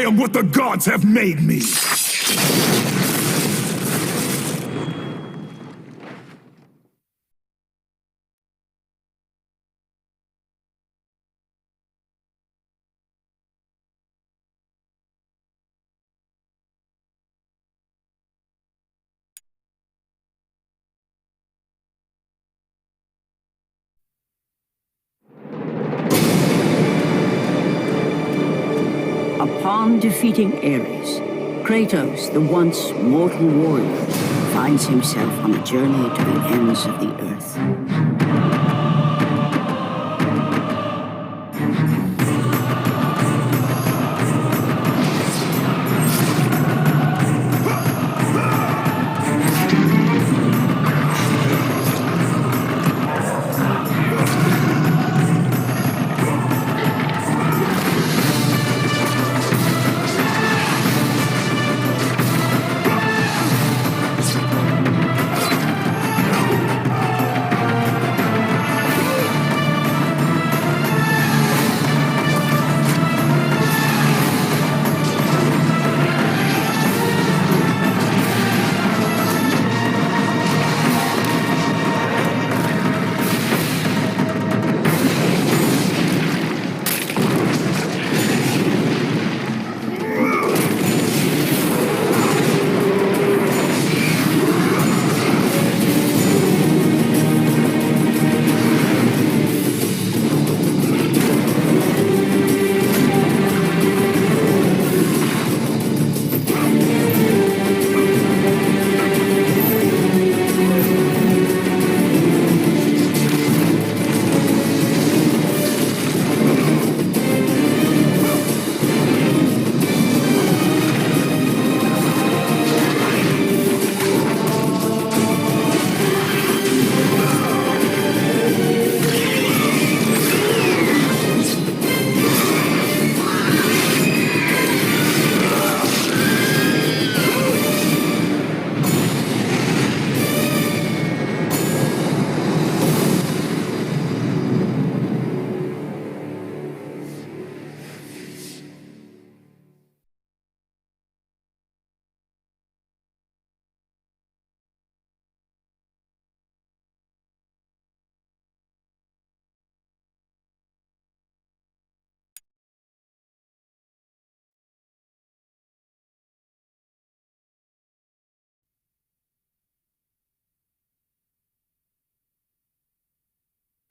am what the gods have made me! Upon defeating Ares, Kratos, the once mortal warrior, finds himself on a journey to the ends of the earth.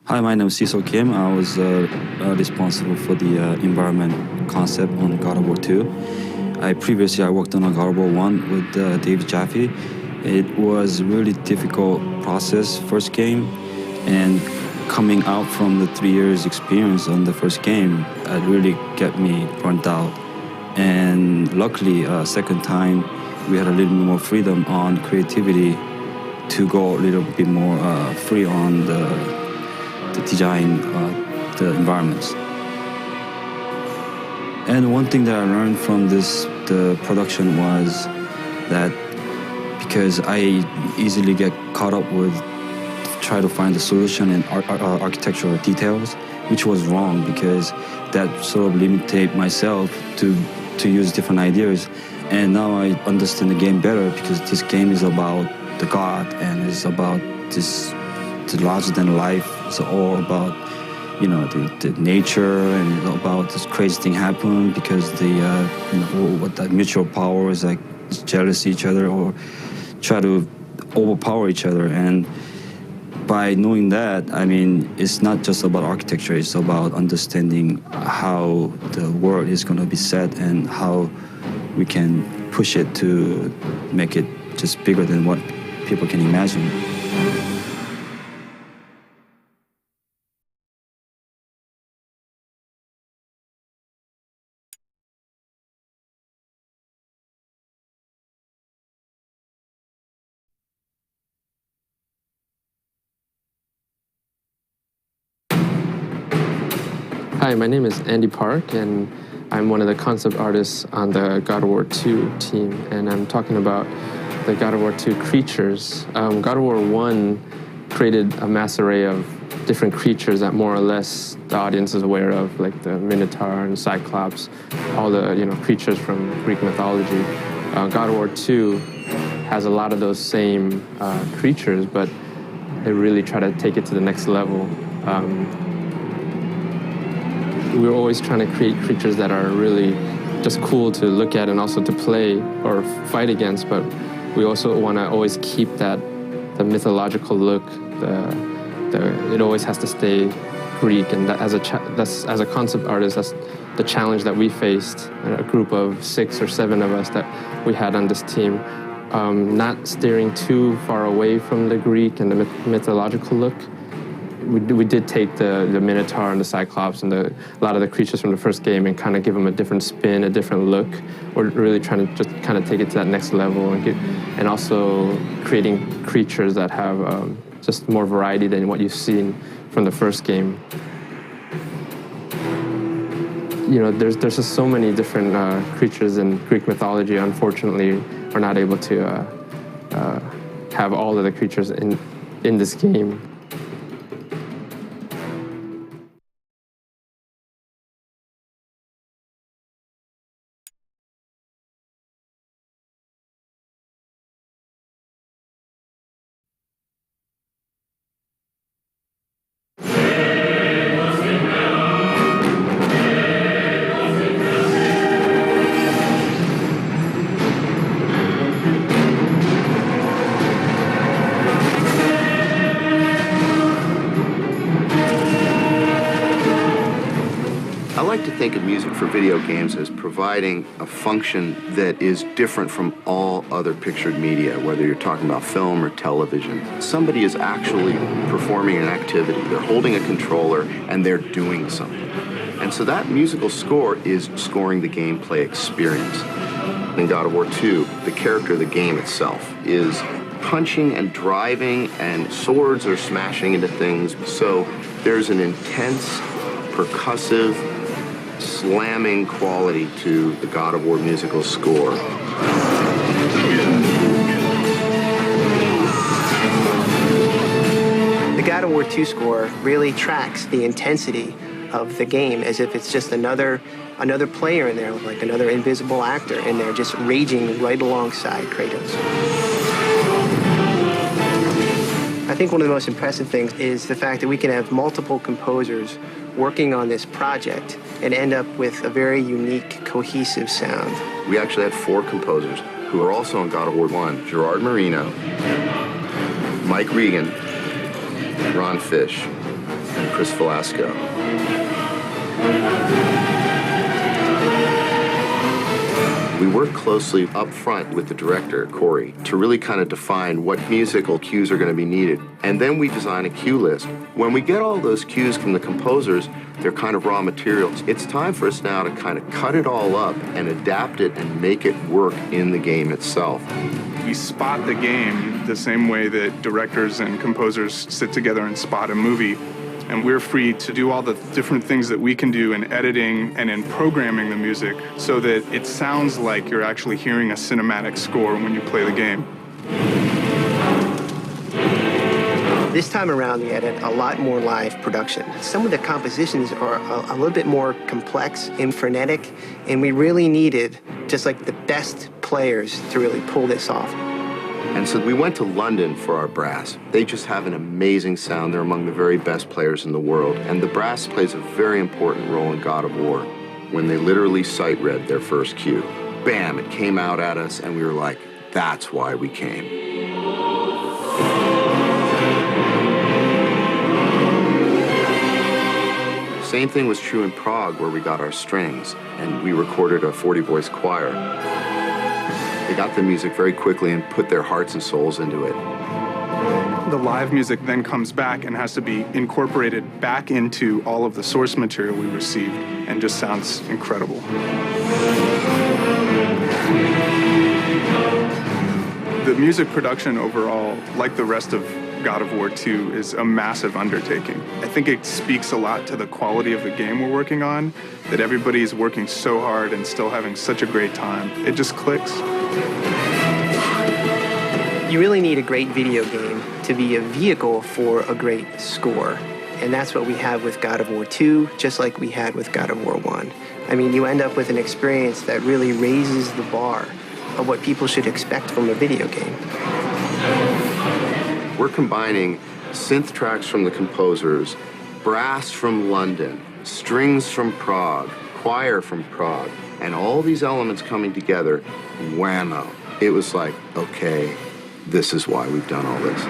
Hi, my name is Cecil Kim. I was responsible for the environment concept on God of War 2. Previously I worked on a God of War 1 with Dave Jaffe. It was a really difficult process, first game, and coming out from the 3 years experience on the first game, it really got me burnt out. And luckily, second time, we had a little bit more freedom on creativity to go a little bit more free on the design, the environments. And one thing that I learned from the production was that because I easily get caught up with try to find the solution in architectural details, which was wrong because that sort of limited myself to use different ideas. And now I understand the game better because this game is about the God and it's about this larger than life. It's all about, you know, the nature and about this crazy thing happen because what that mutual power is like jealous each other or try to overpower each other. And by knowing that, I mean, it's not just about architecture, it's about understanding how the world is going to be set and how we can push it to make it just bigger than what people can imagine. Hi, my name is Andy Park, and I'm one of the concept artists on the God of War 2 team, and I'm talking about the God of War 2 creatures. God of War 1 created a mass array of different creatures that more or less the audience is aware of, like the Minotaur and Cyclops, all the creatures from Greek mythology. God of War 2 has a lot of those same creatures, but they really try to take it to the next level. We're always trying to create creatures that are really just cool to look at and also to play or fight against, but we also want to always keep the mythological look. It always has to stay Greek, and as a concept artist, that's the challenge that we faced. A group of 6 or 7 of us that we had on this team, not steering too far away from the Greek and the mythological look. We did take the Minotaur and the Cyclops and a lot of the creatures from the first game and kind of give them a different spin, a different look. We're really trying to just kind of take it to that next level and also creating creatures that have just more variety than what you've seen from the first game. There's just so many different creatures in Greek mythology. Unfortunately, we're not able to have all of the creatures in this game. I like to think of music for video games as providing a function that is different from all other pictured media, whether you're talking about film or television. Somebody is actually performing an activity. They're holding a controller and they're doing something. And so that musical score is scoring the gameplay experience. In God of War 2, the character of the game itself is punching and driving, and swords are smashing into things. So there's an intense, percussive, slamming quality to the God of War musical score. The God of War 2 score really tracks the intensity of the game as if it's just another player in there, like another invisible actor in there, just raging right alongside Kratos. I think one of the most impressive things is the fact that we can have multiple composers working on this project and end up with a very unique, cohesive sound. We actually had 4 composers who are also on God of War 1. Gerard Marino, Mike Regan, Ron Fish, and Chris Velasco. We worked closely up front with the director, Corey, to really kind of define what musical cues are going to be needed. And then we design a cue list. When we get all those cues from the composers, they're kind of raw materials. It's time for us now to kind of cut it all up and adapt it and make it work in the game itself. We spot the game the same way that directors and composers sit together and spot a movie. And we're free to do all the different things that we can do in editing and in programming the music so that it sounds like you're actually hearing a cinematic score when you play the game. This time around, we added a lot more live production. Some of the compositions are a little bit more complex and frenetic, and we really needed just like the best players to really pull this off. And so we went to London for our brass. They just have an amazing sound. They're among the very best players in the world. And the brass plays a very important role in God of War. When they literally sight read their first cue, bam, it came out at us, and we were like, that's why we came. Same thing was true in Prague, where we got our strings, and we recorded a 40-voice choir. They got the music very quickly and put their hearts and souls into it. The live music then comes back and has to be incorporated back into all of the source material we received, and just sounds incredible. The music production overall, like the rest of God of War 2, is a massive undertaking. I think it speaks a lot to the quality of the game we're working on, that everybody's working so hard and still having such a great time. It just clicks. You really need a great video game to be a vehicle for a great score. And that's what we have with God of War 2, just like we had with God of War 1. I mean, you end up with an experience that really raises the bar of what people should expect from a video game. We're combining synth tracks from the composers, brass from London, strings from Prague, choir from Prague, and all these elements coming together, whammo. It was like, okay, this is why we've done all this.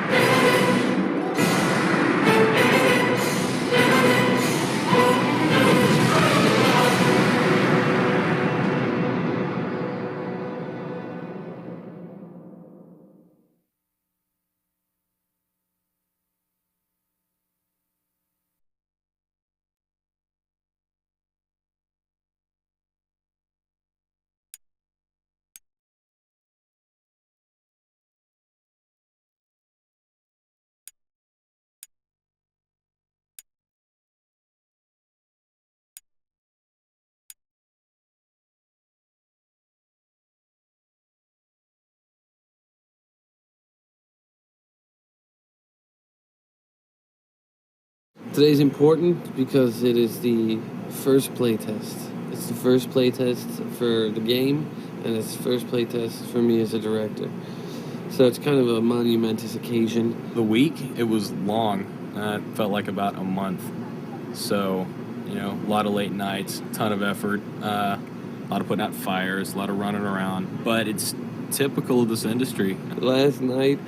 Today's important because it is the first playtest. It's the first playtest for the game, and it's the first playtest for me as a director. So it's kind of a monumentous occasion. The week, it was long. It felt like about a month. So, you know, a lot of late nights, a ton of effort, a lot of putting out fires, a lot of running around. But it's typical of this industry. Last night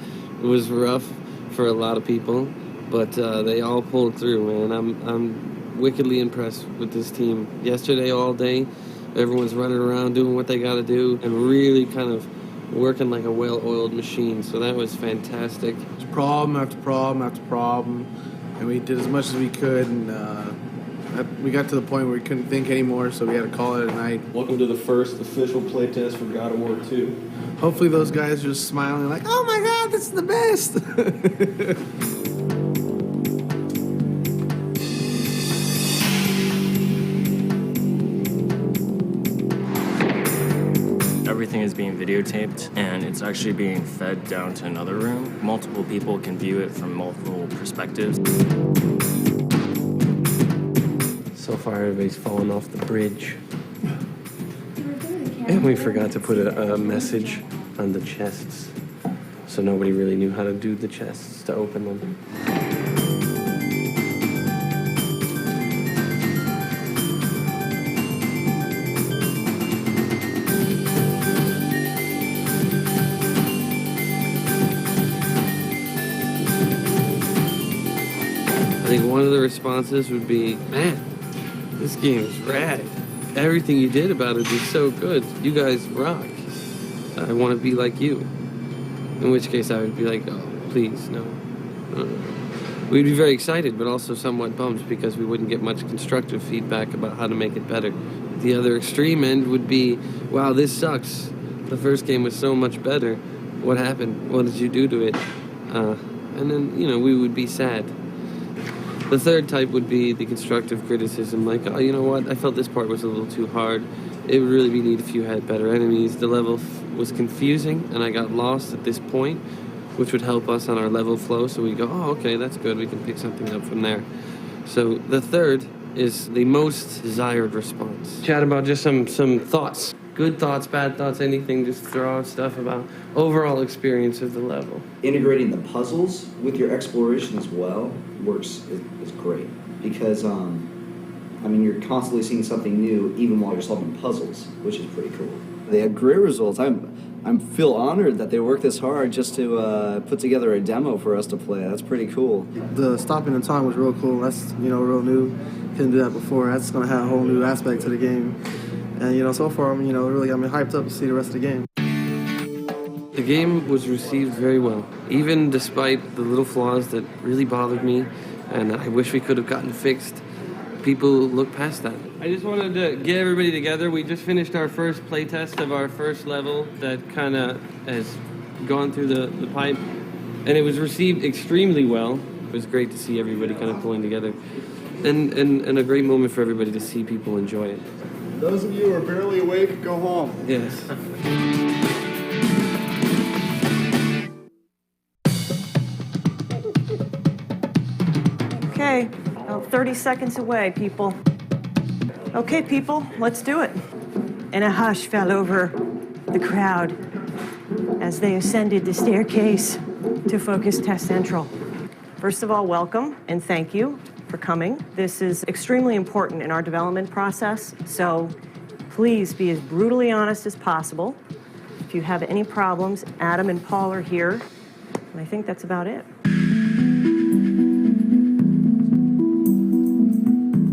was rough for a lot of people, but they all pulled through, man. I'm wickedly impressed with this team. Yesterday all day, everyone's running around doing what they got to do and really kind of working like a well-oiled machine. So that was fantastic. It was problem after problem after problem, and we did as much as we could, and we got to the point where we couldn't think anymore, so we had to call it a night. Welcome to the first official playtest for God of War 2. Hopefully those guys are just smiling like, oh my God, this is the best! Everything is being videotaped, and it's actually being fed down to another room. Multiple people can view it from multiple perspectives. So far, everybody's fallen off the bridge. And we forgot to put a message on the chests. So nobody really knew how to do the chests to open them. I think one of the responses would be, man, this game is rad. Everything you did about it is so good. You guys rock. I want to be like you. In which case I would be like, oh, please, no. We'd be very excited, but also somewhat bummed because we wouldn't get much constructive feedback about how to make it better. The other extreme end would be, wow, this sucks. The first game was so much better. What happened? What did you do to it? And then, you know, we would be sad. The third type would be the constructive criticism, like, oh, you know what, I felt this part was a little too hard. It would really be neat if you had better enemies. The level was confusing, and I got lost at this point, which would help us on our level flow, so we go, oh, okay, that's good, we can pick something up from there. So the third is the most desired response. Chat about just some thoughts. Good thoughts, bad thoughts, anything, just throw out stuff about overall experience of the level. Integrating the puzzles with your exploration as well is great because, I mean, you're constantly seeing something new even while you're solving puzzles, which is pretty cool. They had great results. I feel honored that they worked this hard just to put together a demo for us to play. That's pretty cool. The stopping the time was real cool. That's, you know, real new. Couldn't do that before. That's going to have a whole new aspect to the game. And, you know, so far, you know, really got me hyped up to see the rest of the game. The game was received very well, even despite the little flaws that really bothered me and I wish we could have gotten fixed. People look past that. I just wanted to get everybody together. We just finished our first playtest of our first level that kind of has gone through the pipe, and it was received extremely well. It was great to see everybody kind of pulling together, and a great moment for everybody to see people enjoy it. Those of you who are barely awake, go home. Yes. Okay, 30 seconds away, people. Okay, people, let's do it. And a hush fell over the crowd as they ascended the staircase to Focus Test Central. First of all, welcome and thank you for coming. This is extremely important in our development process, so please be as brutally honest as possible. If you have any problems, Adam and Paul are here, and I think that's about it.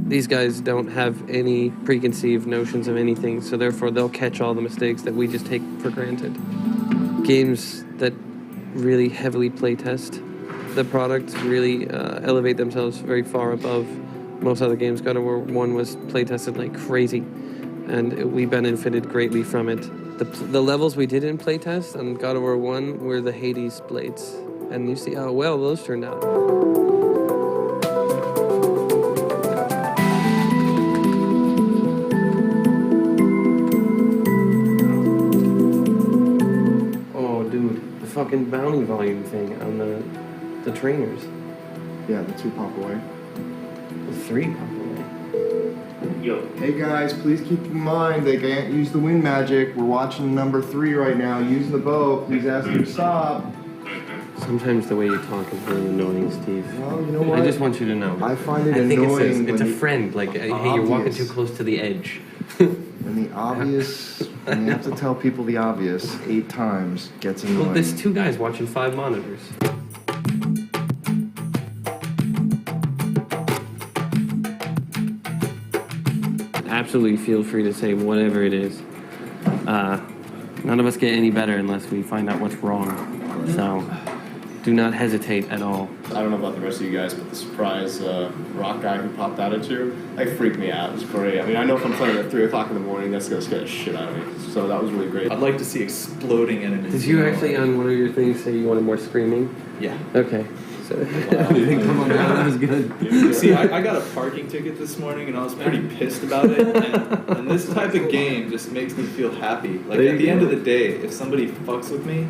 These guys don't have any preconceived notions of anything, so therefore they'll catch all the mistakes that we just take for granted. Games that really heavily playtest the product really elevate themselves very far above most other games. God of War 1 was playtested like crazy, and we benefited greatly from it. The levels we did in playtest on God of War 1 were the Hades blades, and you see how well those turned out. Fucking bounty volume thing on the trainers. Yeah, the 2 pop away. The 3 pop away. Yo. Hey guys, please keep in mind they can't use the wind magic. We're watching number 3 right now, using the bow. Please ask them to stop. Sometimes the way you talk is really annoying, Steve. Well, you know what? I just want you to know. I find it annoying. annoying. I think it's a friend. Like, hey, you're walking too close to the edge. And the obvious, and you have to tell people the obvious 8 times, gets annoying. Well, there's 2 guys watching 5 monitors. Absolutely feel free to say whatever it is. None of us get any better unless we find out what's wrong. So do not hesitate at all. I don't know about the rest of you guys, but the surprise rock guy who popped out at you, that freaked me out. It was great. I mean, I know if I'm playing at 3 o'clock in the morning, that's going to scare the shit out of me. So that was really great. I'd like to see exploding enemies. Did you actually, on one of your things, say you wanted more screaming? Yeah. Okay. So, Come on, that was good. See, I got a parking ticket this morning, and I was pretty pissed about it. And this type of game just makes me feel happy. Like, at the end of the day, if somebody fucks with me,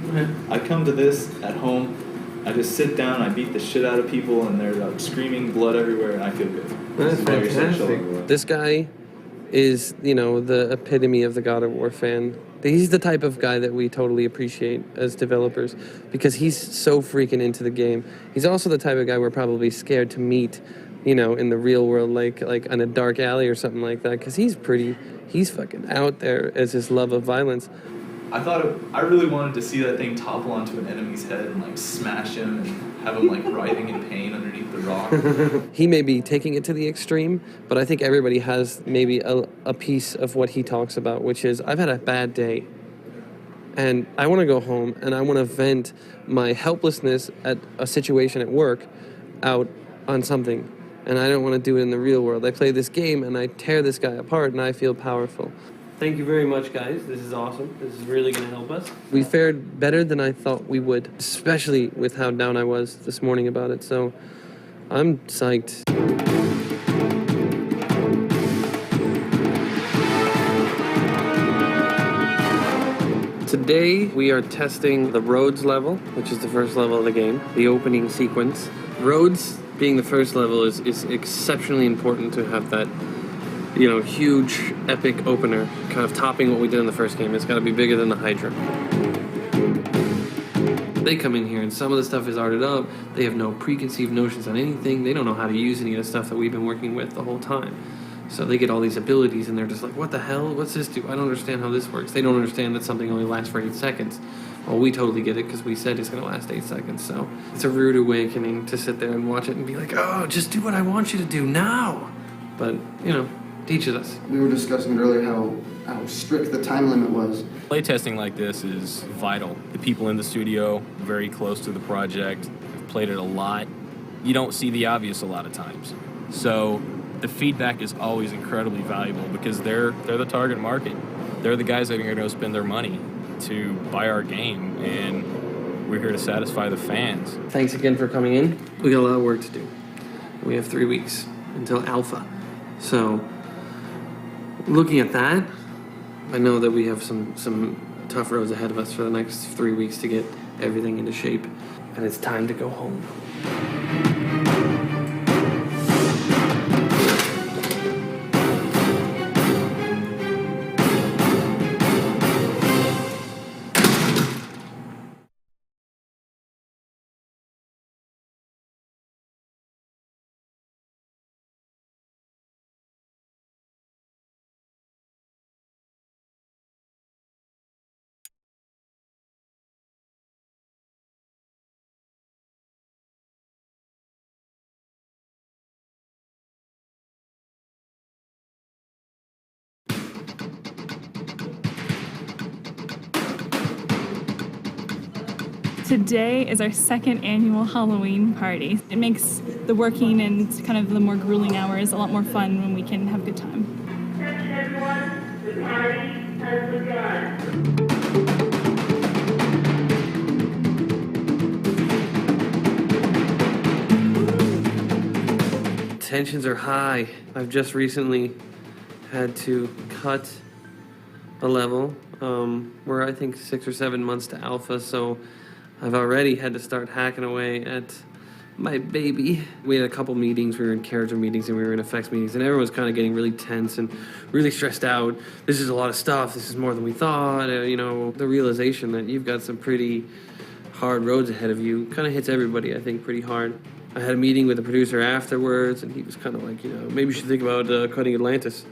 I come to this at home, I just sit down, I beat the shit out of people, and they're like screaming blood everywhere, and I feel good. That's fantastic. This guy is, the epitome of the God of War fan. He's the type of guy that we totally appreciate as developers because he's so freaking into the game. He's also the type of guy we're probably scared to meet, in the real world, like in a dark alley or something like that, because he's fucking out there as his love of violence. I really wanted to see that thing topple onto an enemy's head and like smash him and have him like writhing in pain underneath the rock. He may be taking it to the extreme, but I think everybody has maybe a piece of what he talks about, which is, I've had a bad day, and I want to go home, and I want to vent my helplessness at a situation at work out on something, and I don't want to do it in the real world. I play this game, and I tear this guy apart, and I feel powerful. Thank you very much, guys. This is awesome. This is really going to help us. We fared better than I thought we would, especially with how down I was this morning about it. So I'm psyched. Today we are testing the roads level, which is the first level of the game, the opening sequence. Roads being the first level is exceptionally important to have that huge, epic opener, kind of topping what we did in the first game. It's got to be bigger than the Hydra. They come in here and some of the stuff is arted up. They have no preconceived notions on anything. They don't know how to use any of the stuff that we've been working with the whole time. So they get all these abilities and they're just like, what the hell? What's this do? I don't understand how this works. They don't understand that something only lasts for 8 seconds. Well, we totally get it because we said it's going to last 8 seconds. So it's a rude awakening to sit there and watch it and be like, oh, just do what I want you to do now. But, teaches us. We were discussing earlier how strict the time limit was. Playtesting like this is vital. The people in the studio, very close to the project, have played it a lot. You don't see the obvious a lot of times. So the feedback is always incredibly valuable because they're the target market. They're the guys that are going to spend their money to buy our game, and we're here to satisfy the fans. Thanks again for coming in. We got a lot of work to do. We have 3 weeks until alpha. So looking at that, I know that we have some tough roads ahead of us for the next 3 weeks to get everything into shape, and it's time to go home. Today is our second annual Halloween party. It makes the working and kind of the more grueling hours a lot more fun when we can have a good time. Everyone, the party has begun. Tensions are high. I've just recently had to cut a level. We're, I think, 6 or 7 months to alpha, so I've already had to start hacking away at my baby. We had a couple meetings. We were in character meetings and we were in effects meetings, and everyone was kind of getting really tense and really stressed out. This is a lot of stuff. This is more than we thought. The realization that you've got some pretty hard roads ahead of you kind of hits everybody, I think, pretty hard. I had a meeting with the producer afterwards, and he was kind of like, maybe you should think about cutting Atlantis.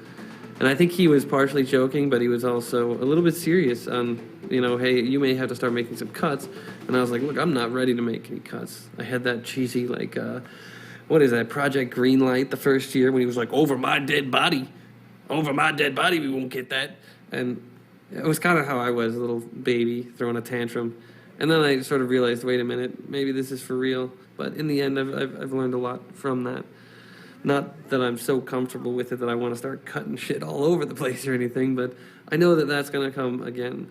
And I think he was partially joking, but he was also a little bit serious on, hey, you may have to start making some cuts. And I was like, look, I'm not ready to make any cuts. I had that cheesy, what is that, Project Greenlight the first year when he was like, over my dead body, we won't get that. And it was kind of how I was, a little baby throwing a tantrum. And then I sort of realized, wait a minute, maybe this is for real. But in the end, I've learned a lot from that. Not that I'm so comfortable with it that I want to start cutting shit all over the place or anything, but I know that that's going to come again.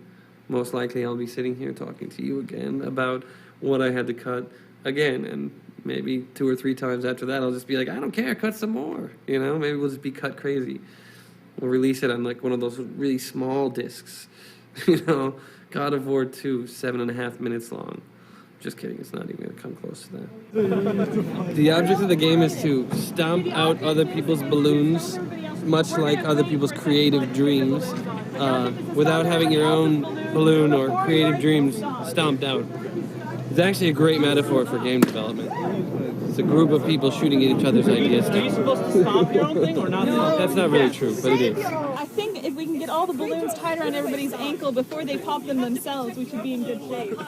Most likely I'll be sitting here talking to you again about what I had to cut again, and maybe 2 or 3 times after that I'll just be like, I don't care, cut some more. Maybe we'll just be cut crazy. We'll release it on like one of those really small discs. God of War 2, 7.5 minutes long. Just kidding, it's not even going to come close to that. The object of the game is to stomp out other people's balloons, much like other people's creative dreams, without having your own balloon or creative dreams stomped out. It's actually a great metaphor for game development. It's a group of people shooting at each other's ideas. Are you supposed to stomp your own thing or not? No, that's not really true, but it is. I think if we can get all the balloons tied around everybody's ankle before they pop them themselves, we should be in good shape.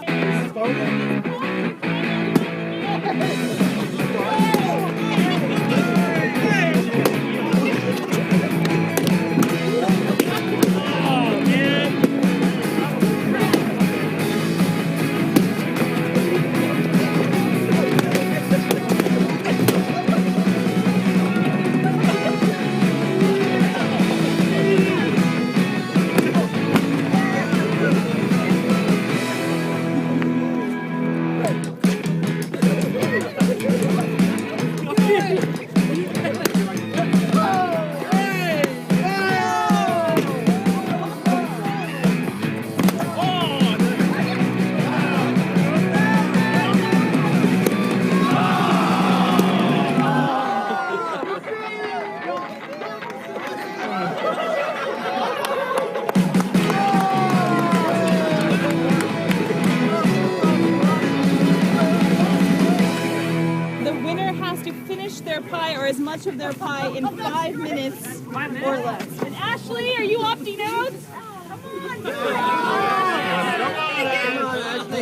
As much of their pie in 5 minutes or less. And Ashley, are you opting out?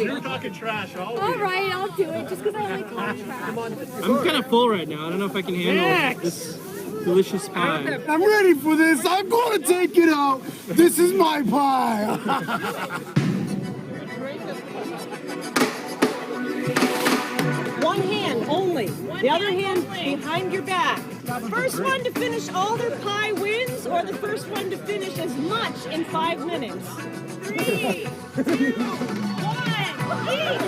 You're talking trash. All right, I'll do it just because I like talking trash. I'm kind of full right now. I don't know if I can handle this delicious pie. I'm ready for this. I'm going to take it out. This is my pie. One hand only. The other hand behind your back. First one to finish all their pie wins, or the first one to finish as much in 5 minutes? 3, 2, 1, eat!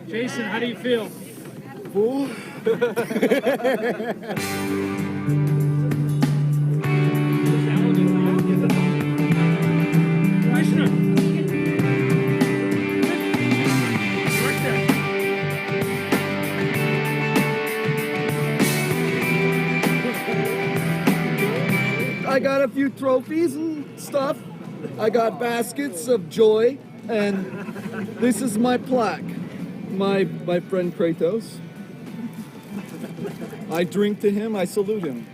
Jason, how do you feel? Fool. Commissioner. I got a few trophies and stuff. I got baskets of joy, and this is my plaque. My friend Kratos. I drink to him, I salute him.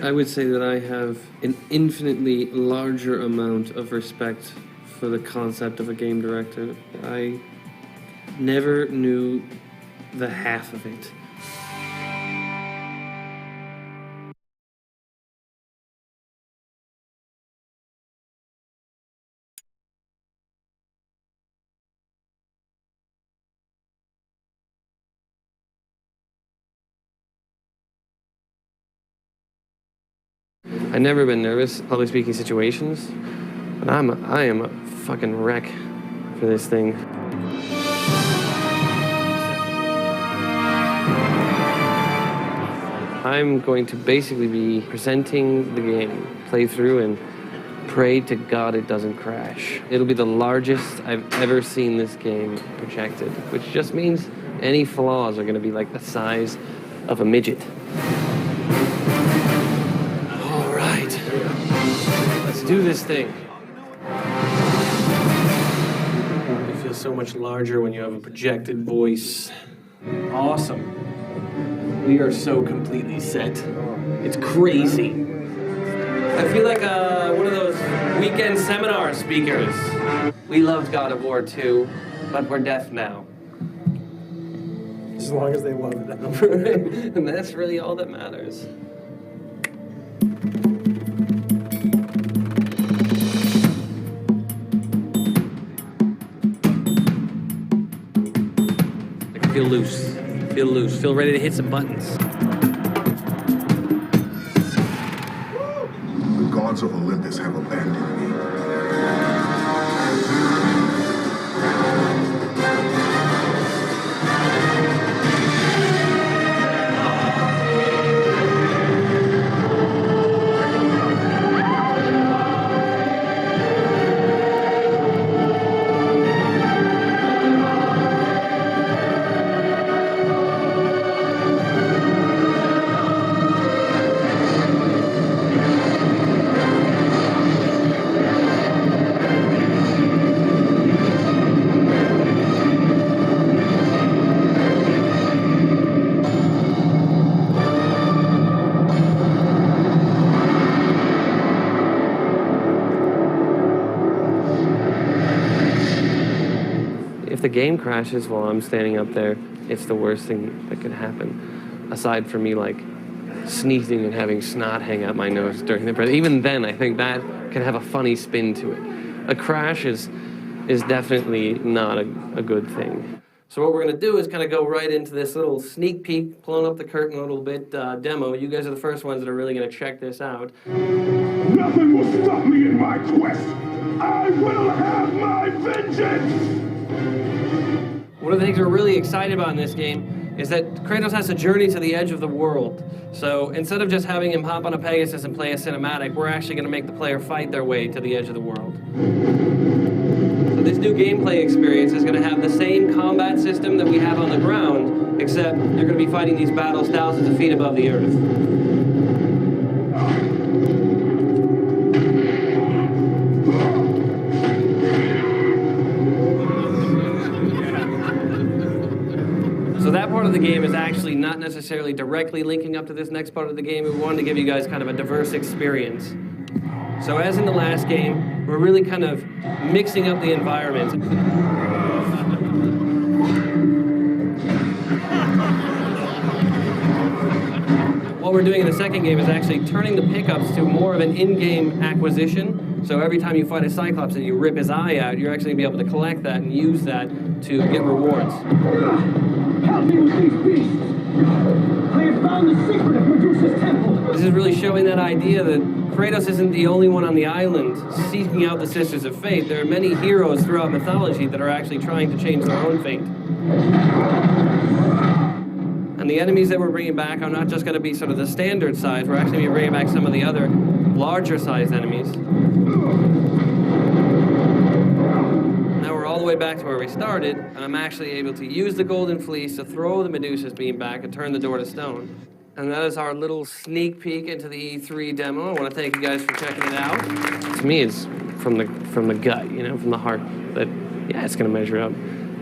I would say that I have an infinitely larger amount of respect for the concept of a game director. I never knew the half of it. I've never been nervous in public speaking situations, but I am a fucking wreck for this thing. I'm going to basically be presenting the game, play through, and pray to God it doesn't crash. It'll be the largest I've ever seen this game projected, which just means any flaws are going to be like the size of a midget. Let's do this thing. You feel so much larger when you have a projected voice. Awesome. We are so completely set. It's crazy. I feel like one of those weekend seminar speakers. We loved God of War 2, but we're deaf now. As long as they love it. And that's really all that matters. Feel loose. Feel loose. Feel ready to hit some buttons. The gods of Olympus have abandoned me. If the game crashes while I'm standing up there, it's the worst thing that could happen. Aside from me, like, sneezing and having snot hang out my nose during the press. Even then, I think that can have a funny spin to it. A crash is definitely not a good thing. So what we're going to do is kind of go right into this little sneak peek, pulling up the curtain a little bit, demo. You guys are the first ones that are really going to check this out. Nothing will stop me in my quest. I will have my vengeance. One of the things we're really excited about in this game is that Kratos has to journey to the edge of the world. So instead of just having him hop on a Pegasus and play a cinematic, we're actually going to make the player fight their way to the edge of the world. So this new gameplay experience is going to have the same combat system that we have on the ground, except you're going to be fighting these battles thousands of feet above the earth. So that part of the game is actually not necessarily directly linking up to this next part of the game. We wanted to give you guys kind of a diverse experience. So as in the last game, we're really kind of mixing up the environments. What we're doing in the second game is actually turning the pickups to more of an in-game acquisition. So every time you fight a Cyclops and you rip his eye out, you're actually going to be able to collect that and use that to get rewards. Help me with these beasts! I have found the secret of Medusa's temple! This is really showing that idea that Kratos isn't the only one on the island seeking out the Sisters of Fate. There are many heroes throughout mythology that are actually trying to change their own fate. And the enemies that we're bringing back are not just going to be sort of the standard size, we're actually going to be bringing back some of the other larger sized enemies. Now we're all the way back to where we started, and I'm actually able to use the Golden Fleece to throw the Medusa's beam back and turn the door to stone. And that is our little sneak peek into the E3 demo. I want to thank you guys for checking it out. To me, it's from the gut, you know, from the heart, that, yeah, it's going to measure up.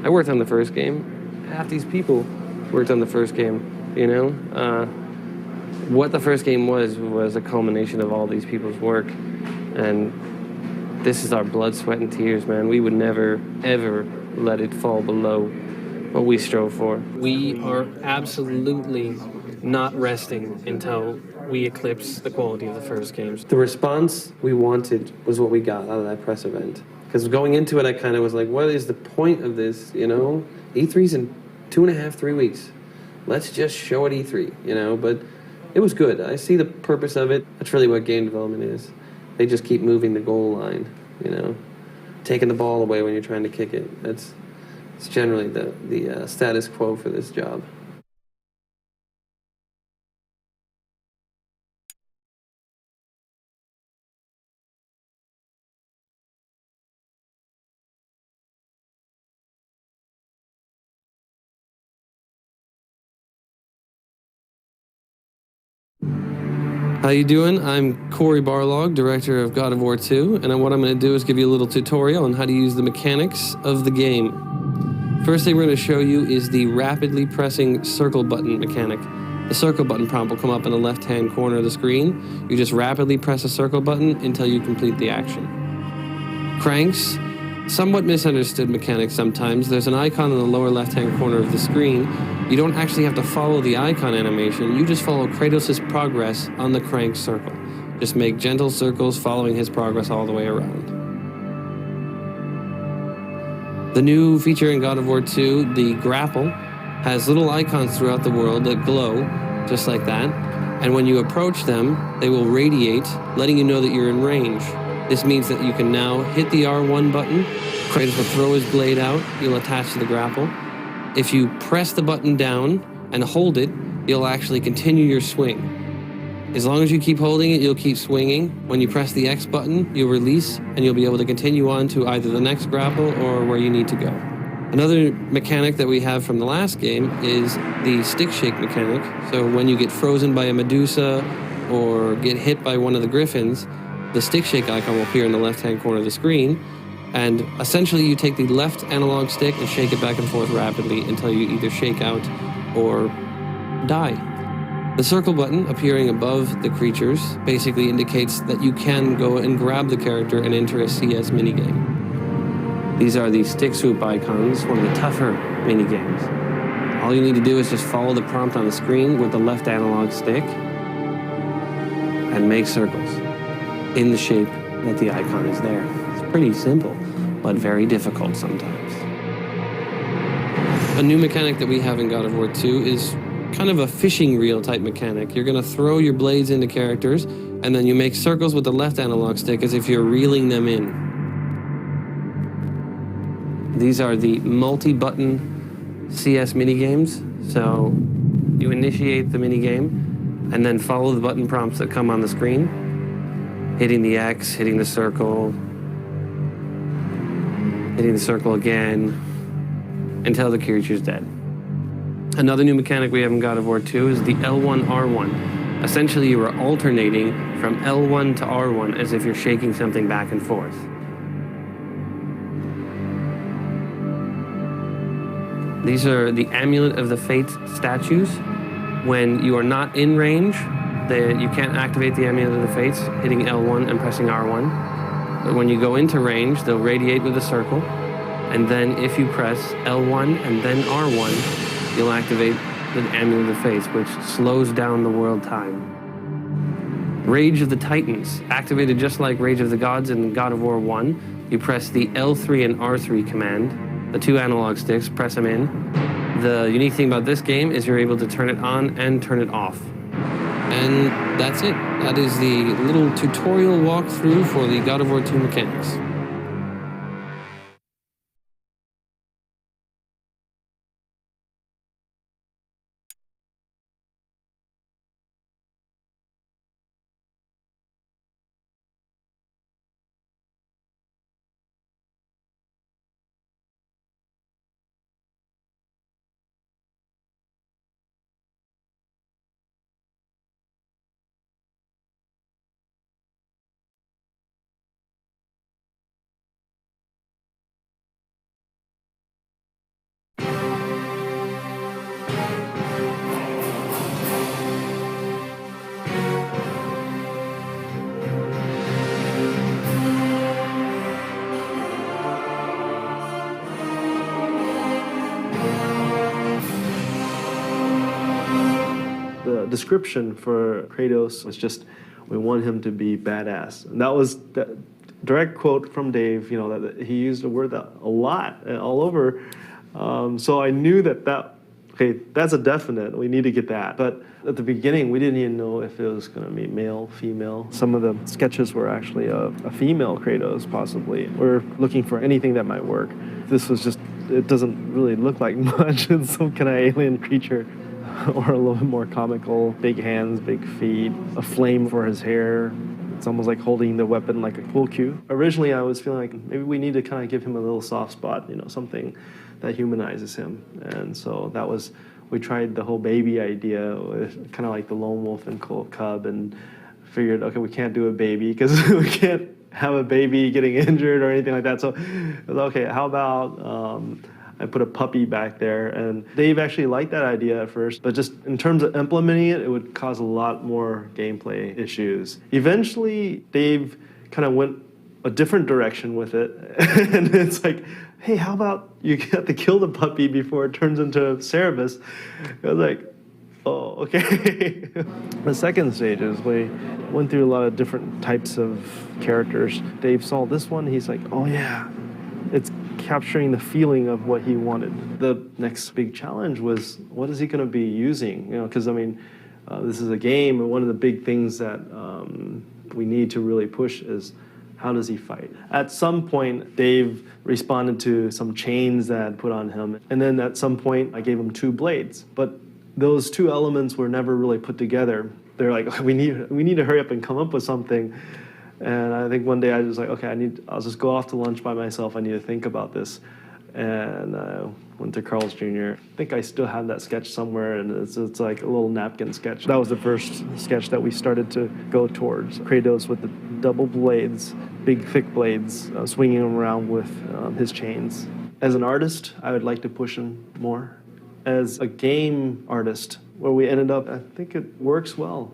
I worked on the first game. Half these people worked on the first game, you know? What the first game was a culmination of all these people's work. And this is our blood, sweat, and tears, man. We would never, ever let it fall below what we strove for. We are absolutely not resting until we eclipse the quality of the first games. The response we wanted was what we got out of that press event. Because going into it, I kind of was like, what is the point of this, you know? E3's in 2.5, 3 weeks. Let's just show at E3, you know? But it was good. I see the purpose of it. That's really what game development is. They just keep moving the goal line, you know? Taking the ball away when you're trying to kick it. It's generally the status quo for this job. How you doing? I'm Corey Barlog, director of God of War 2, and what I'm going to do is give you a little tutorial on how to use the mechanics of the game. First thing we're going to show you is the rapidly pressing circle button mechanic. The circle button prompt will come up in the left-hand corner of the screen. You just rapidly press a circle button until you complete the action. Cranks, somewhat misunderstood mechanic sometimes. There's an icon in the lower left-hand corner of the screen. You don't actually have to follow the icon animation. You just follow Kratos' progress on the crank circle. Just make gentle circles following his progress all the way around. The new feature in God of War 2, the grapple, has little icons throughout the world that glow, just like that. And when you approach them, they will radiate, letting you know that you're in range. This means that you can now hit the R1 button. Kratos will throw his blade out. You'll attach to the grapple. If you press the button down and hold it, you'll actually continue your swing. As long as you keep holding it, you'll keep swinging. When you press the X button, you'll release, and you'll be able to continue on to either the next grapple or where you need to go. Another mechanic that we have from the last game is the stick shake mechanic. So when you get frozen by a Medusa or get hit by one of the Griffins, the stick shake icon will appear in the left-hand corner of the screen. And essentially you take the left analog stick and shake it back and forth rapidly until you either shake out or die. The circle button appearing above the creatures basically indicates that you can go and grab the character and enter a CS minigame. These are the stick swoop icons, one of the tougher minigames. All you need to do is just follow the prompt on the screen with the left analog stick and make circles in the shape that the icon is there. It's pretty simple, but very difficult sometimes. A new mechanic that we have in God of War 2 is kind of a fishing reel type mechanic. You're going to throw your blades into characters, and then you make circles with the left analog stick as if you're reeling them in. These are the multi-button CS minigames. So you initiate the minigame, and then follow the button prompts that come on the screen. Hitting the X, hitting the circle again, until the creature's dead. Another new mechanic we have in God of War 2 is the L1, R1. Essentially, you are alternating from L1 to R1 as if you're shaking something back and forth. These are the Amulet of the Fates statues. When you are not in range, you can't activate the Amulet of the Fates, hitting L1 and pressing R1. But when you go into range, they'll radiate with a circle. And then if you press L1 and then R1, you'll activate the Amulet of the Fates, which slows down the world time. Rage of the Titans, activated just like Rage of the Gods in God of War 1. You press the L3 and R3 command, the two analog sticks, press them in. The unique thing about this game is you're able to turn it on and turn it off. And that's it. That is the little tutorial walkthrough for the God of War 2 mechanics. description for Kratos was just, we want him to be badass. And that was the direct quote from Dave, that he used the word that a lot, all over. So I knew okay, that's a definite, we need to get that. But at the beginning, we didn't even know if it was going to be male, female. Some of the sketches were actually a female Kratos, possibly. We're looking for anything that might work. This was just, it doesn't really look like much. It's some kind of alien creature, or a little bit more comical. Big hands, big feet, a flame for his hair. It's almost like holding the weapon like a pool cue. Originally, I was feeling like maybe we need to kind of give him a little soft spot, something that humanizes him. And so we tried the whole baby idea, with kind of like the lone wolf and cub, and figured, okay, we can't do a baby because we can't have a baby getting injured or anything like that. So I was okay, how about I put a puppy back there? And Dave actually liked that idea at first, but just in terms of implementing it, it would cause a lot more gameplay issues. Eventually, Dave kind of went a different direction with it. And it's like, hey, how about you have to kill the puppy before it turns into Cerebus? I was like, oh, okay. The second stage is we went through a lot of different types of characters. Dave saw this one, he's like, oh yeah, it's capturing the feeling of what he wanted. The next big challenge was, what is he going to be using? Because this is a game, and one of the big things that we need to really push is, how does he fight? At some point, Dave responded to some chains that I'd put on him. And then at some point, I gave him 2 blades. But those 2 elements were never really put together. They're like, we need to hurry up and come up with something. And I think one day I was like, okay, I'll just go off to lunch by myself. I need to think about this. And went to Carl's Jr. I think I still have that sketch somewhere, and it's like a little napkin sketch. That was the first sketch that we started to go towards. Kratos with the double blades, big thick blades, swinging him around with his chains. As an artist, I would like to push him more. As a game artist, where we ended up, I think it works well.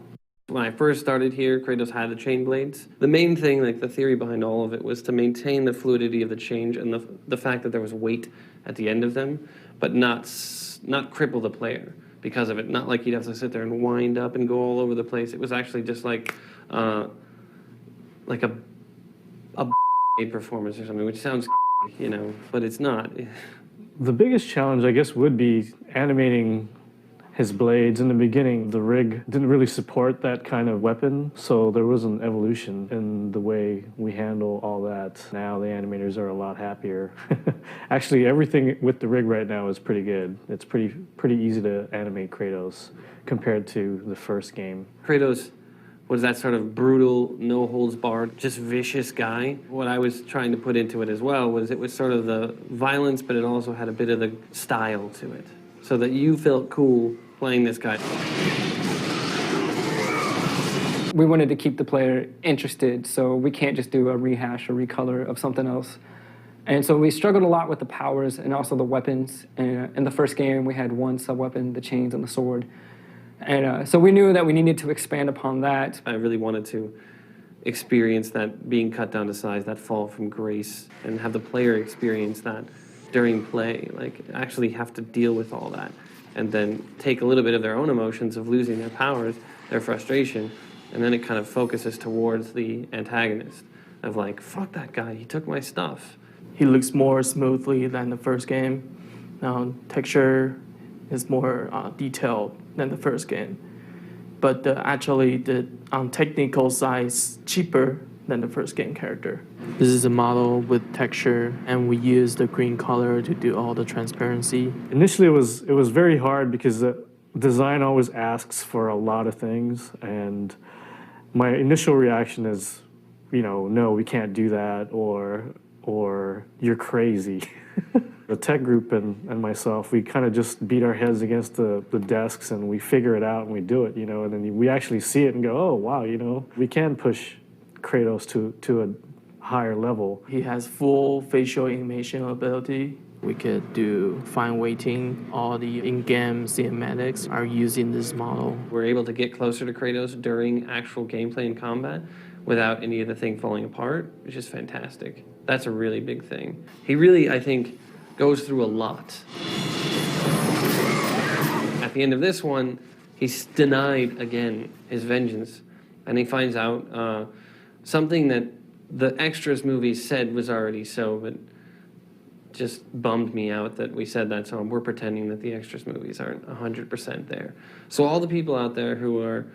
When I first started here, Kratos had the chain blades. The main thing, like the theory behind all of it, was to maintain the fluidity of the change and the fact that there was weight at the end of them, but not cripple the player because of it. Not like you'd have to sit there and wind up and go all over the place. It was actually just like a performance or something, which sounds, but it's not. The biggest challenge, I guess, would be animating his blades. In the beginning, the rig didn't really support that kind of weapon, so there was an evolution in the way we handle all that. Now the animators are a lot happier. Actually, everything with the rig right now is pretty good. It's pretty easy to animate Kratos compared to the first game. Kratos was that sort of brutal, no-holds-barred, just vicious guy. What I was trying to put into it as well was it was sort of the violence, but it also had a bit of the style to it, so that you felt cool playing this guy. We wanted to keep the player interested, so we can't just do a rehash or recolor of something else. And so we struggled a lot with the powers and also the weapons. And in the first game, we had 1 sub-weapon, the chains and the sword. And so we knew that we needed to expand upon that. I really wanted to experience that being cut down to size, that fall from grace, and have the player experience that during play, like actually have to deal with all that, and then take a little bit of their own emotions of losing their powers, their frustration, and then it kind of focuses towards the antagonist of like, fuck that guy, he took my stuff. He looks more smoothly than the first game. Texture is more detailed than the first game. But actually, on technical side, is cheaper than the first game character. This is a model with texture, and we use the green color to do all the transparency. Initially, it was very hard because the design always asks for a lot of things, and my initial reaction is, no, we can't do that, or you're crazy. The tech group and myself, we kind of just beat our heads against the desks and we figure it out and we do it, and then we actually see it and go, oh, wow, we can push Kratos to a higher level. He has full facial animation ability. We could do fine weighting. All the in-game cinematics are using this model. We're able to get closer to Kratos during actual gameplay and combat without any of the thing falling apart, which is fantastic. That's a really big thing. He really, I think, goes through a lot. At the end of this one, He's denied again his vengeance, and he finds out something that the extras movie said was already so, but just bummed me out that we said that, so we're pretending that the extras movies aren't 100% there. So all the people out there who are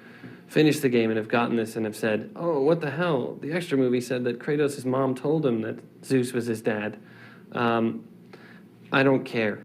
finished the game and have gotten this and have said, oh, what the hell, the extra movie said that Kratos' mom told him that Zeus was his dad. I don't care.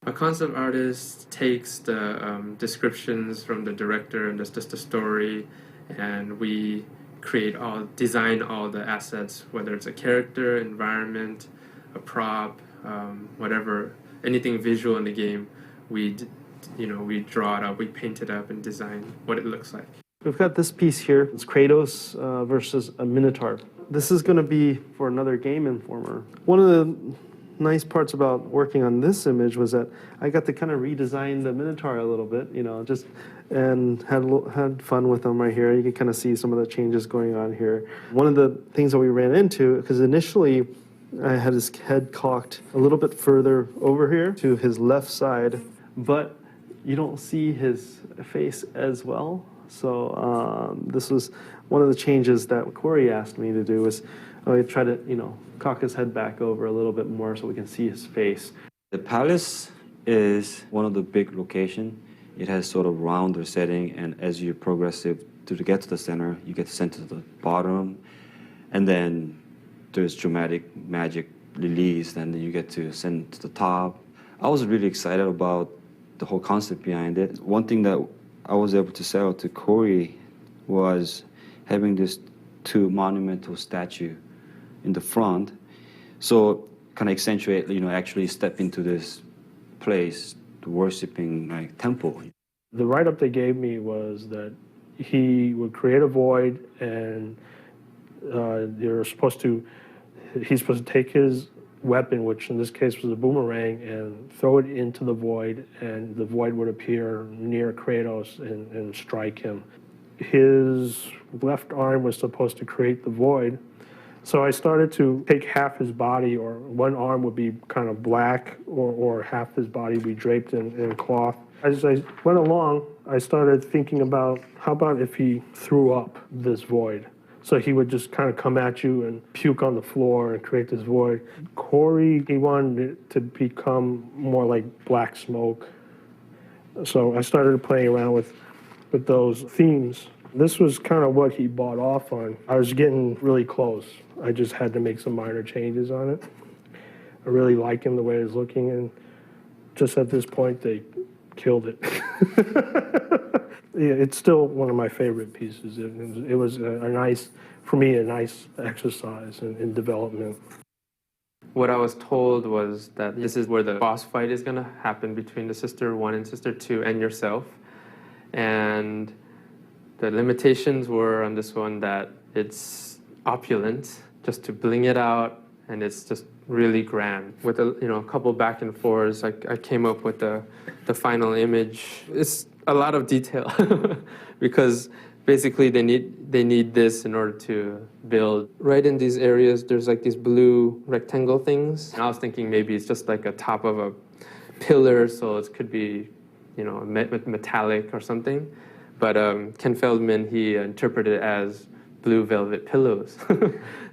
A concept artist takes the descriptions from the director and just the story, and we design all the assets, whether it's a character, environment, a prop, whatever, anything visual in the game. We draw it up, we paint it up, and design what it looks like. We've got this piece here. It's Kratos versus a Minotaur. This is going to be for another Game Informer. One of the nice parts about working on this image was that I got to kind of redesign the Minotaur a little bit, and had fun with them right here. You can kind of see some of the changes going on here. One of the things that we ran into, because initially I had his head cocked a little bit further over here to his left side, but you don't see his face as well. So this was one of the changes that Corey asked me to do, was try to, cock his head back over a little bit more so we can see his face. The palace is one of the big locations. It has sort of rounder setting, and as you progress to get to the center, you get sent to the bottom, and then there's dramatic magic release, and then you get to send to the top. I was really excited about the whole concept behind it. One thing that I was able to sell to Corey was having this two monumental statue in the front, so kind of accentuate, actually step into this place, the worshipping temple. The write-up they gave me was that he would create a void, and he's supposed to take his weapon, which in this case was a boomerang, and throw it into the void, and the void would appear near Kratos and strike him. His left arm was supposed to create the void, so I started to take half his body, or one arm would be kind of black, or half his body would be draped in cloth. As I went along, I started thinking about, how about if he threw up this void? So he would just kind of come at you and puke on the floor and create this void. Corey, he wanted it to become more like black smoke. So I started playing around with those themes. This was kind of what he bought off on. I was getting really close. I just had to make some minor changes on it. I really like him the way he's looking, and just at this point, they killed it. Yeah, it's still one of my favorite pieces. It was a nice exercise in development. What I was told was that this is where the boss fight is going to happen between the Sister 1 and Sister 2 and yourself. And the limitations were on this one that it's opulent, just to bling it out, and it's just really grand. With a couple back and forths, I came up with the final image. It's a lot of detail because basically they need this in order to build. Right in these areas, there's like these blue rectangle things. And I was thinking maybe it's just like a top of a pillar, so it could be, metallic or something. But Ken Feldman, he interpreted it as blue velvet pillows.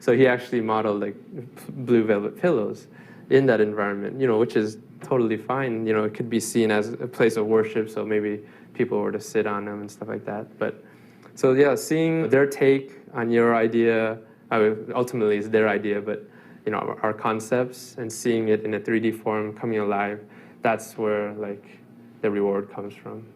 So he actually modeled like blue velvet pillows in that environment, which is totally fine. It could be seen as a place of worship, so maybe people were to sit on them and stuff like that. But so yeah, seeing their take on your idea, ultimately it's their idea, but our concepts, and seeing it in a 3D form coming alive, that's where like the reward comes from.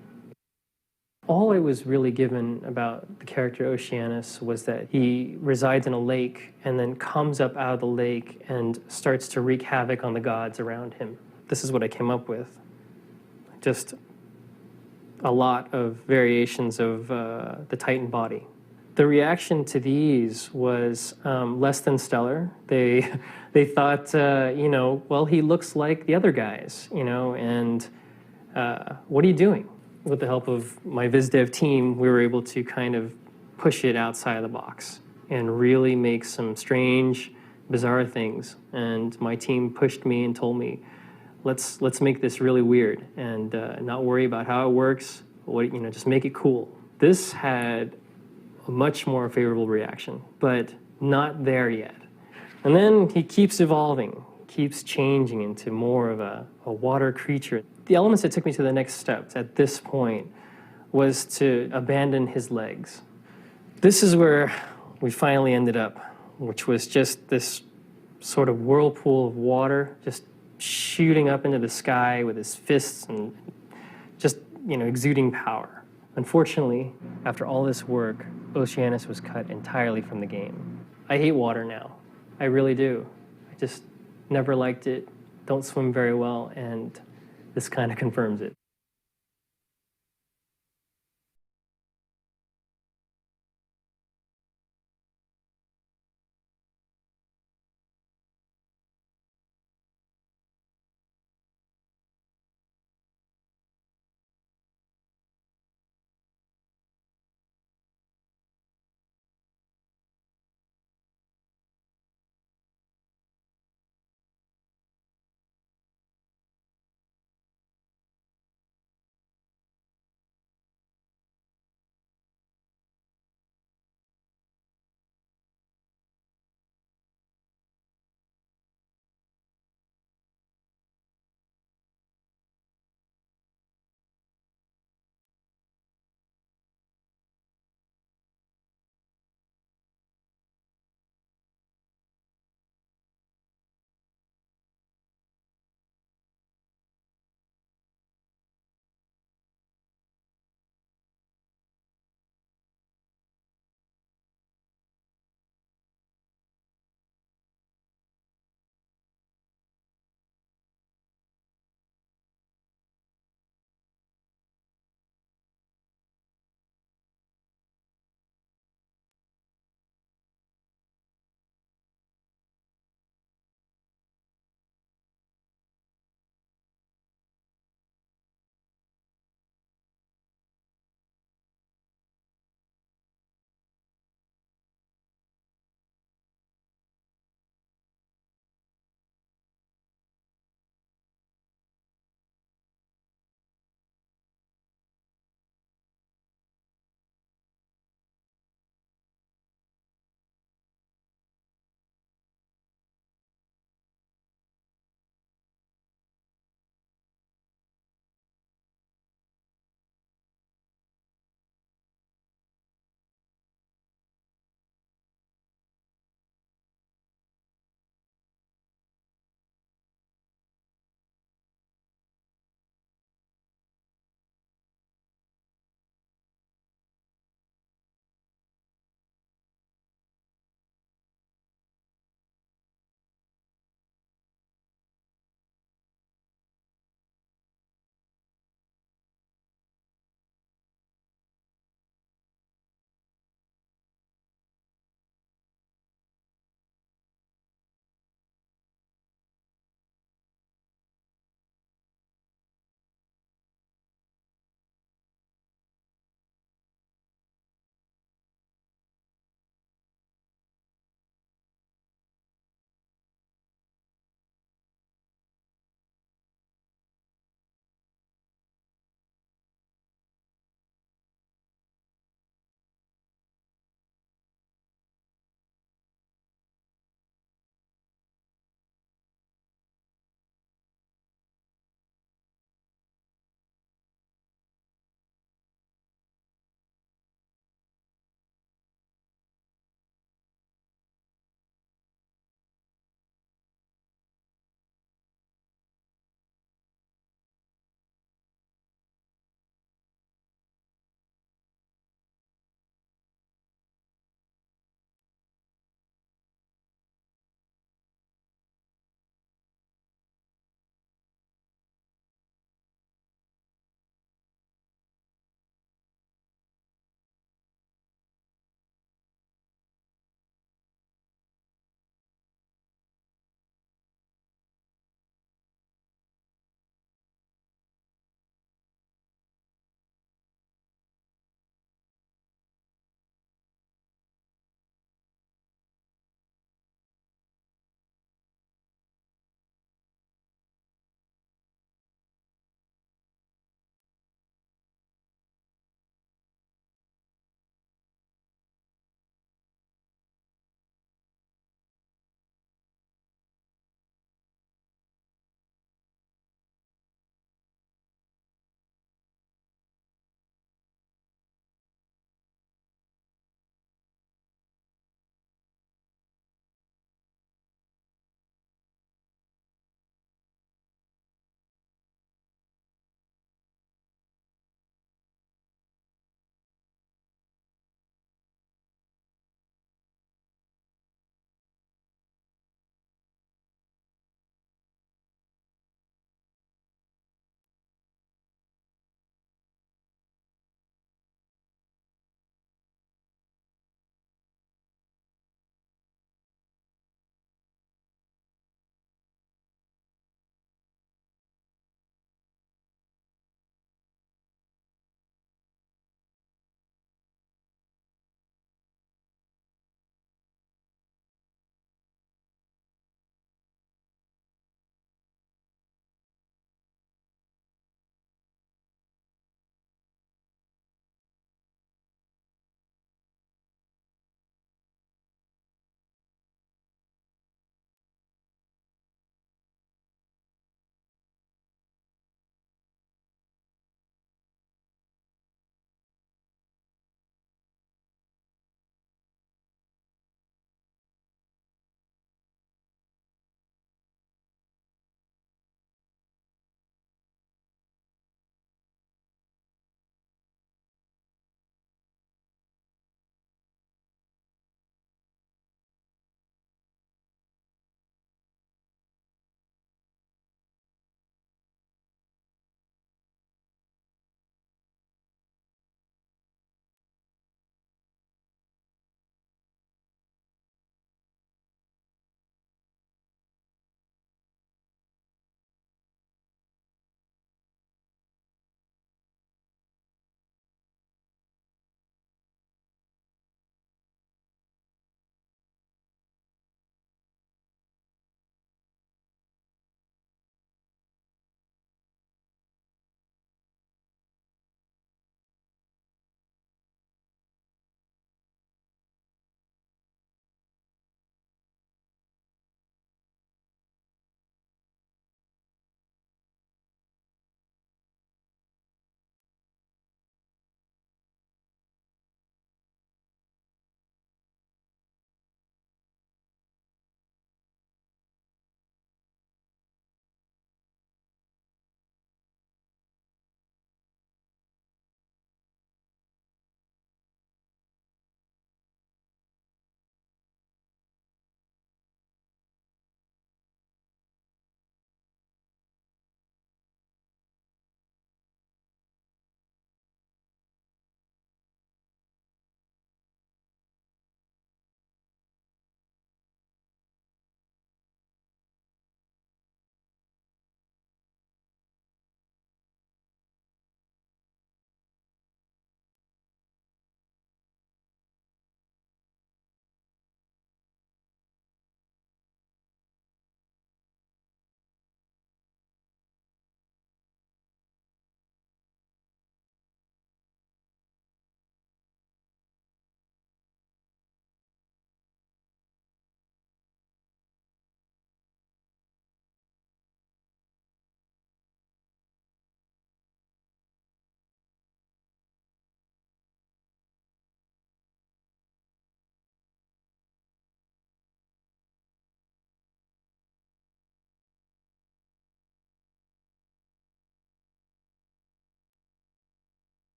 All I was really given about the character Oceanus was that he resides in a lake and then comes up out of the lake and starts to wreak havoc on the gods around him. This is what I came up with. Just a lot of variations of the Titan body. The reaction to these was less than stellar. They thought, well, he looks like the other guys, and what are you doing? With the help of my VizDev team, we were able to kind of push it outside of the box and really make some strange, bizarre things. And my team pushed me and told me, let's make this really weird and not worry about how it works. Just make it cool. This had a much more favorable reaction, but not there yet. And then he keeps evolving, keeps changing into more of a water creature. The elements that took me to the next step at this point was to abandon his legs. This is where we finally ended up, which was just this sort of whirlpool of water just shooting up into the sky with his fists and just, exuding power. Unfortunately, after all this work, Oceanus was cut entirely from the game. I hate water now. I really do. I just never liked it, don't swim very well, and this kind of confirms it.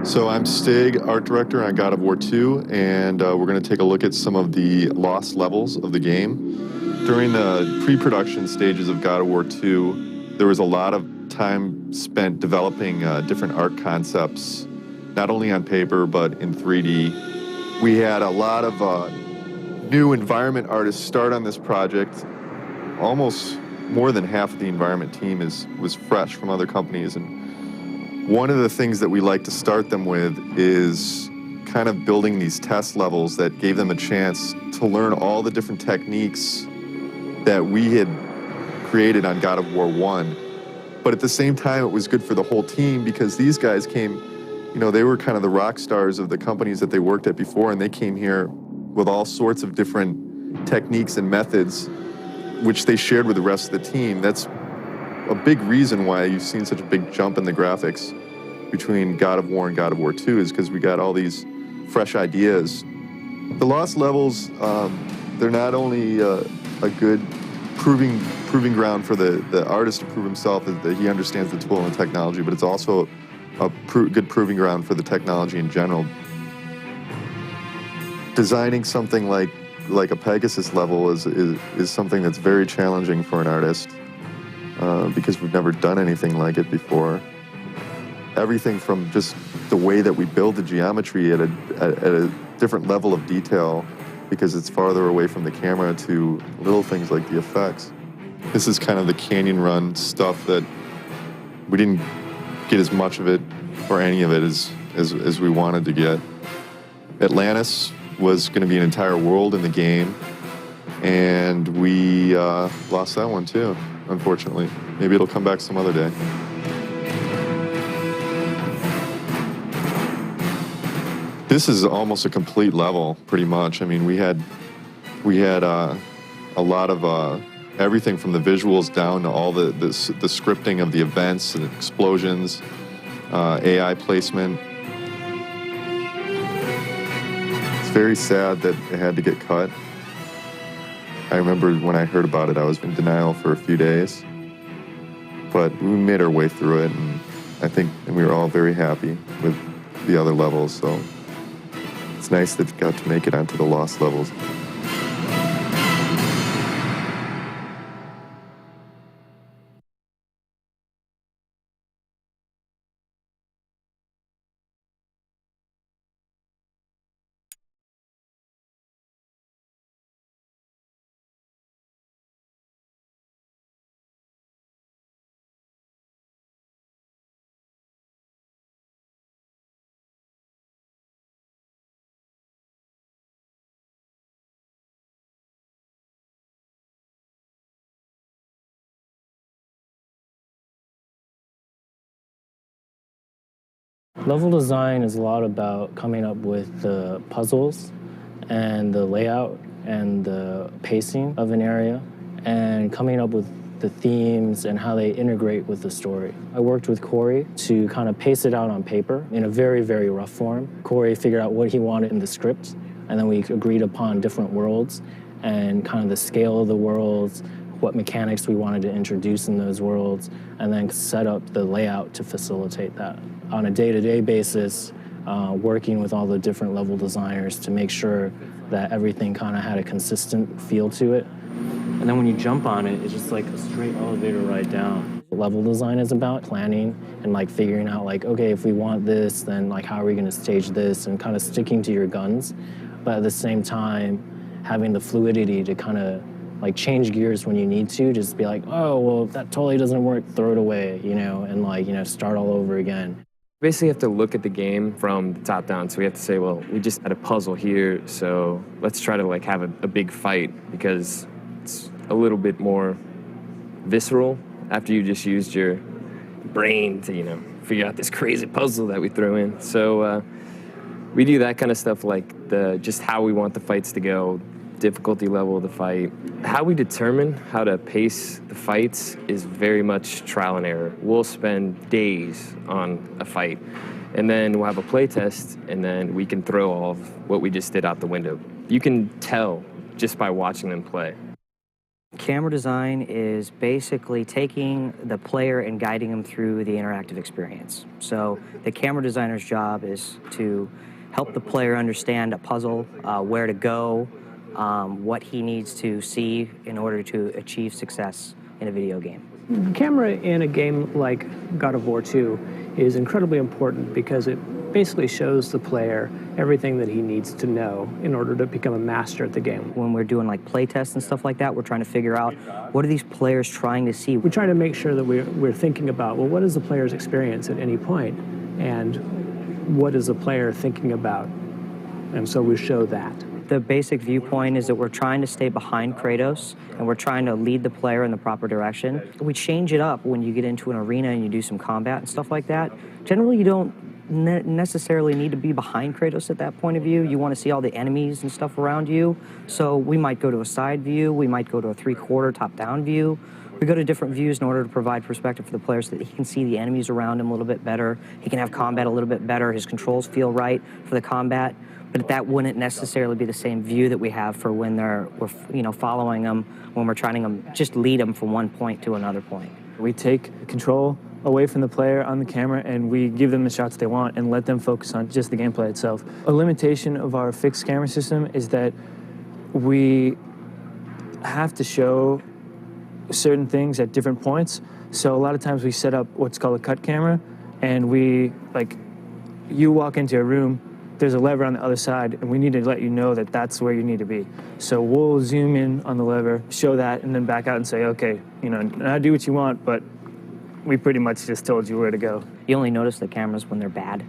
So I'm Stig, art director on God of War 2, and we're going to take a look at some of the lost levels of the game. During the pre-production stages of God of War 2, there was a lot of time spent developing different art concepts, not only on paper, but in 3D. We had a lot of new environment artists start on this project. Almost more than half of the environment team was fresh from other companies, and one of the things that we like to start them with is kind of building these test levels that gave them a chance to learn all the different techniques that we had created on God of War 1. But at the same time, it was good for the whole team because these guys came, you know, they were kind of the rock stars of the companies that they worked at before, and they came here with all sorts of different techniques and methods which they shared with the rest of the team. That's a big reason why you've seen such a big jump in the graphics between God of War and God of War 2 is because we got all these fresh ideas. The lost levels, they're not only a good proving ground for the artist to prove himself that he understands the tool and the technology, but it's also a good proving ground for the technology in general. Designing something like a Pegasus level is something that's very challenging for an artist. Because we've never done anything like it before. Everything from just the way that we build the geometry at a different level of detail because it's farther away from the camera to little things like the effects. This is kind of the canyon run stuff that we didn't get as much of it or any of it as we wanted to get. Atlantis was going to be an entire world in the game, and we lost that one too. Unfortunately. Maybe it'll come back some other day. This is almost a complete level, pretty much. I mean, we had a lot of everything from the visuals down to all the scripting of the events and explosions, AI placement. It's very sad that it had to get cut. I remember when I heard about it, I was in denial for a few days, but we made our way through it, and I think we were all very happy with the other levels, so it's nice that we got to make it onto the lost levels. Level design is a lot about coming up with the puzzles and the layout and the pacing of an area and coming up with the themes and how they integrate with the story. I worked with Corey to kind of pace it out on paper in a very, very rough form. Corey figured out what he wanted in the script, and then we agreed upon different worlds and kind of the scale of the worlds, what mechanics we wanted to introduce in those worlds, and then set up the layout to facilitate that. On a day-to-day basis, working with all the different level designers to make sure that everything kind of had a consistent feel to it. And then when you jump on it, it's just like a straight elevator ride down. Level design is about planning and like figuring out like, okay, if we want this, then like how are we gonna stage this, and kind of sticking to your guns, but at the same time, having the fluidity to kind of like change gears when you need to, just be like, oh, well, that totally doesn't work, throw it away, you know, and like, you know, start all over again. Basically have to look at the game from the top down. So we have to say, well, we just had a puzzle here, so let's try to like have a big fight because it's a little bit more visceral after you just used your brain to, you know, figure out this crazy puzzle that we throw in. So we do that kind of stuff, like just how we want the fights to go, difficulty level of the fight. How we determine how to pace the fights is very much trial and error. We'll spend days on a fight, and then we'll have a play test, and then we can throw all of what we just did out the window. You can tell just by watching them play. Camera design is basically taking the player and guiding them through the interactive experience. So the camera designer's job is to help the player understand a puzzle, where to go, what he needs to see in order to achieve success in a video game. The camera in a game like God of War 2 is incredibly important because it basically shows the player everything that he needs to know in order to become a master at the game. When we're doing like play tests and stuff like that, we're trying to figure out what are these players trying to see. We try to make sure that we're thinking about, well, what is the player's experience at any point, and what is the player thinking about? And so we show that. The basic viewpoint is that we're trying to stay behind Kratos and we're trying to lead the player in the proper direction. We change it up when you get into an arena and you do some combat and stuff like that. Generally, you don't necessarily need to be behind Kratos at that point of view. You want to see all the enemies and stuff around you. So we might go to a side view, we might go to a 3/4 top-down view. We go to different views in order to provide perspective for the player so that he can see the enemies around him a little bit better. He can have combat a little bit better. His controls feel right for the combat. But that wouldn't necessarily be the same view that we have for when we're following them, when we're trying to just lead them from one point to another point. We take control away from the player on the camera and we give them the shots they want and let them focus on just the gameplay itself. A limitation of our fixed camera system is that we have to show certain things at different points. So a lot of times we set up what's called a cut camera, and you walk into a room, there's a lever on the other side, and we need to let you know that that's where you need to be. So we'll zoom in on the lever, show that, and then back out and say, okay, now do what you want, but we pretty much just told you where to go. You only notice the cameras when they're bad.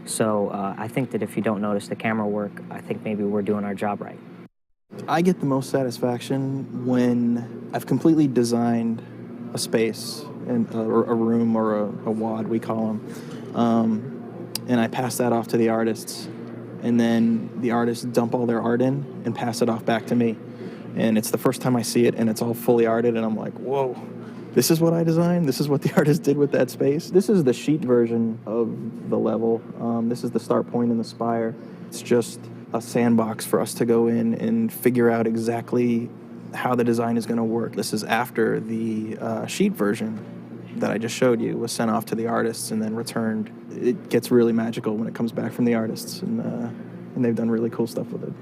So I think that if you don't notice the camera work, I think maybe we're doing our job right. I get the most satisfaction when I've completely designed a space, and a room or a WAD, we call them. And I pass that off to the artists, and then the artists dump all their art in and pass it off back to me. And it's the first time I see it, and it's all fully arted, and I'm like, whoa, this is what I designed? This is what the artist did with that space? This is the sheet version of the level. This is the start point and the spire. It's just a sandbox for us to go in and figure out exactly how the design is going to work. This is after the sheet version that I just showed you was sent off to the artists and then returned. It gets really magical when it comes back from the artists, and they've done really cool stuff with it.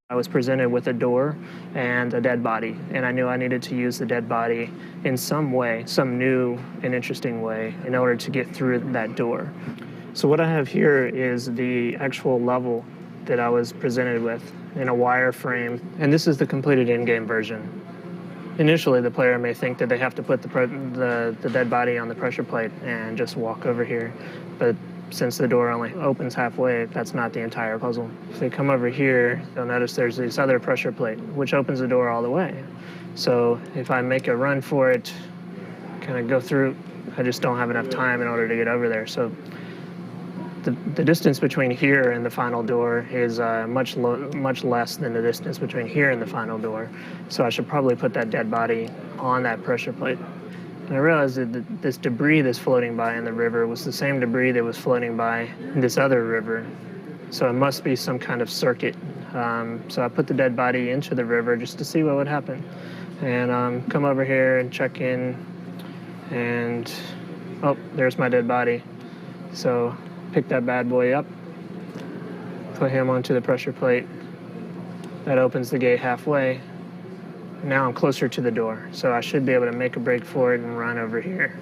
I was presented with a door and a dead body, and I knew I needed to use the dead body in some way, some new and interesting way, in order to get through that door. So what I have here is the actual level that I was presented with in a wireframe, and this is the completed in-game version. Initially, the player may think that they have to put the dead body on the pressure plate and just walk over here, but since the door only opens halfway, that's not the entire puzzle. If they come over here, you'll notice there's this other pressure plate, which opens the door all the way. So if I make a run for it, kind of go through, I just don't have enough time in order to get over there. So the distance between here and the final door is much less than the distance between here and the final door. So I should probably put that dead body on that pressure plate. And I realized that this debris that's floating by in the river was the same debris that was floating by in this other river. So it must be some kind of circuit. So I put the dead body into the river just to see what would happen. And come over here and check in, and oh, there's my dead body. So pick that bad boy up, put him onto the pressure plate. That opens the gate halfway. Now I'm closer to the door, so I should be able to make a break for it and run over here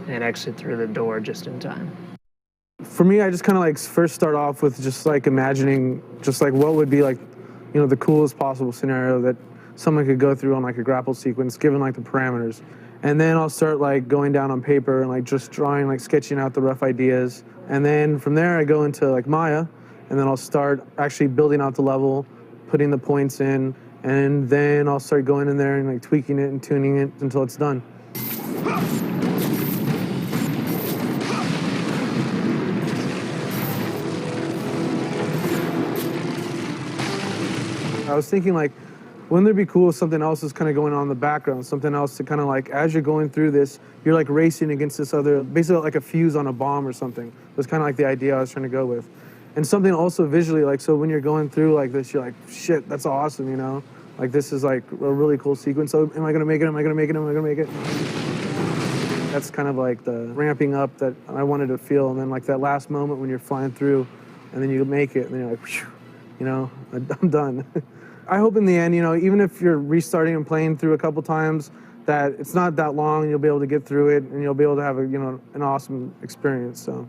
and exit through the door just in time. For me, I just kind of first start off with just imagining just what would be the coolest possible scenario that someone could go through on a grapple sequence given the parameters. And then I'll start going down on paper and just drawing, sketching out the rough ideas. And then from there I go into Maya, and then I'll start actually building out the level, putting the points in, and then I'll start going in there and tweaking it and tuning it until it's done. I was thinking wouldn't it be cool if something else is kind of going on in the background, something else to kind of as you're going through this, you're racing against this other, basically like a fuse on a bomb or something. It was kind of the idea I was trying to go with. And something also visually, so when you're going through this, you're shit, that's awesome, like this is like a really cool sequence. So am I gonna make it? Am I gonna make it? Am I gonna make it? That's kind of like the ramping up that I wanted to feel, and then like that last moment when you're flying through, and then you make it, and then you're like, whew, you know, I'm done. I hope in the end, you know, even if you're restarting and playing through a couple times, that it's not that long, and you'll be able to get through it, and you'll be able to have a, you know, an awesome experience. So.